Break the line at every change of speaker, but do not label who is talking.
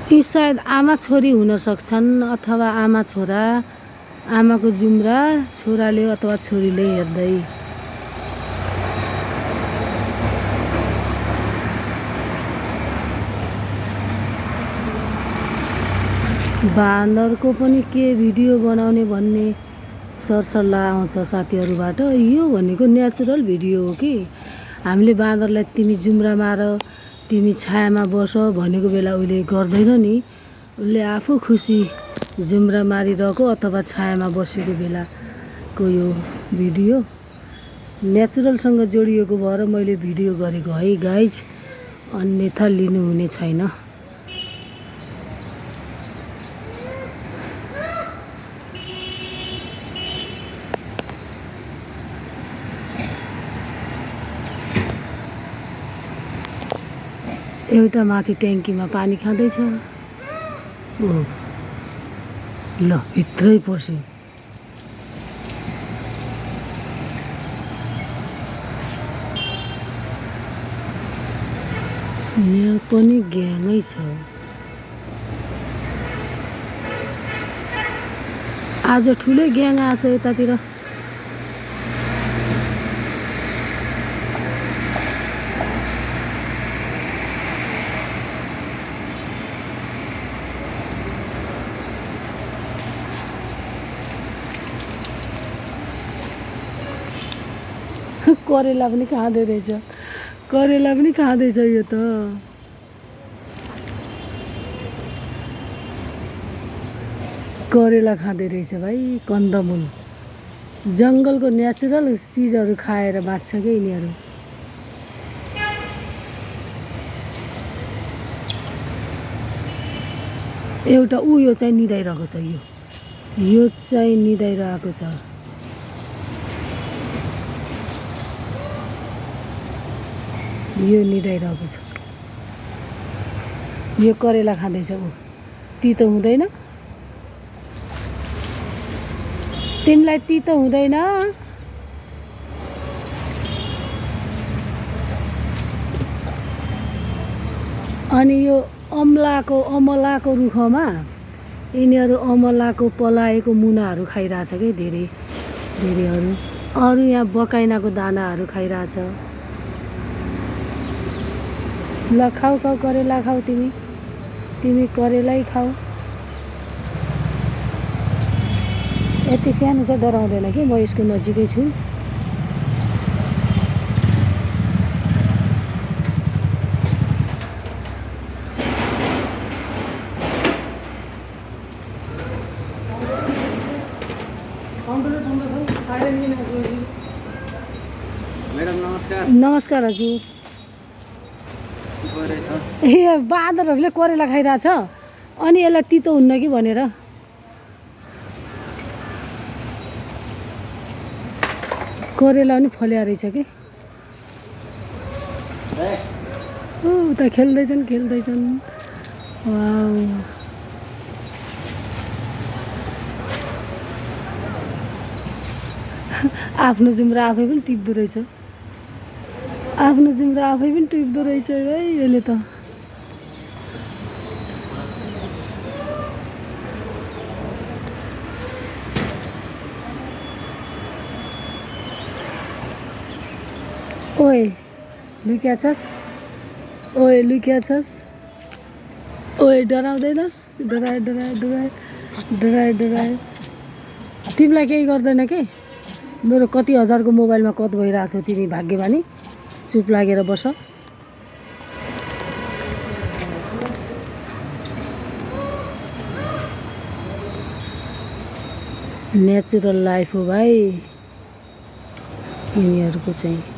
यी सायद आमा छोरी हुन सक्छन् अथवा आमा छोरा, आमाको जुम्रा छोराले अथवा छोरीले हेर्दै। बाँदरको पनि के भिडियो बनाउने भन्ने सरसल्लाह आउँछ साथीहरूबाट। यो भनेको नेचुरल भिडियो हो कि हामीले बाँदरलाई तिमी जुम्रा मार, तिमी छायामा बस भनेको बेला उसले गर्दैन नि। उसले आफू खुसी जुम्रा मारिरहेको अथवा छायामा बसेको बेलाको यो भिडियो नेचुरलसँग जोडिएको भएर मैले भिडियो गरेको है गाइज, अन्यथा लिनुहुने छैन। एउटा माथि ट्याङ्कीमा पानी खाँदैछ। ओ ल भित्रै पस्यो। यहाँ पनि ग्याङै छ। आज ठुलै ग्याङ आछ यतातिर। करेला पनि खाँदै रहेछ, करेला पनि खाँदैछ यो त। करेला खाँदै रहेछ भाइ, कन्दमुल। जङ्गलको नेचुरल चिजहरू खाएर बाँच्छ क्या यिनीहरू। एउटा यो चाहिँ निदाइरहेको छ, यो चाहिँ निदाइरहेको छ। यो निदाइरहेको छ। यो करेला खाँदैछ। ऊ तितो हुँदैन? तिमीलाई तितो हुँदैन? अनि यो अमलाको रुखमा यिनीहरू अमलाको पलाएको मुनाहरू खाइरहेछ कि धेरैहरू। अरू यहाँ बकाइनाको दानाहरू खाइरहेछ। ल खाऊ करेला खाऊ, तिमी करेलै खाऊ। यति सानो छ डराउँदैन कि, म यसको नजिकै छु।
मैडम नमस्कार।
नमस्कार हजुर। ए बाँदरहरूले करेला खाइरहेछ, अनि यसलाई तितो हुन्न कि भनेर। करेला पनि फल्या रहेछ कि। उता खेल्दैछन्। वाउ, आफ्नो जुम्रा आफै पनि टिप्दो रहेछ। आफ्नो जुम्रा आफै पनि टिप्दो रहेछ है यसले त। ओए लुक्या छस्, ओए डराउँदैनस्? डराए। तिमीलाई केही गर्दैन के? मेरो कति हजारको मोबाइलमा कत भइरहेको छौ तिमी, भाग्यमानी। चुप लागेर बस। नेचुरल लाइफ हो भाइ यिनीहरूको चाहिँ।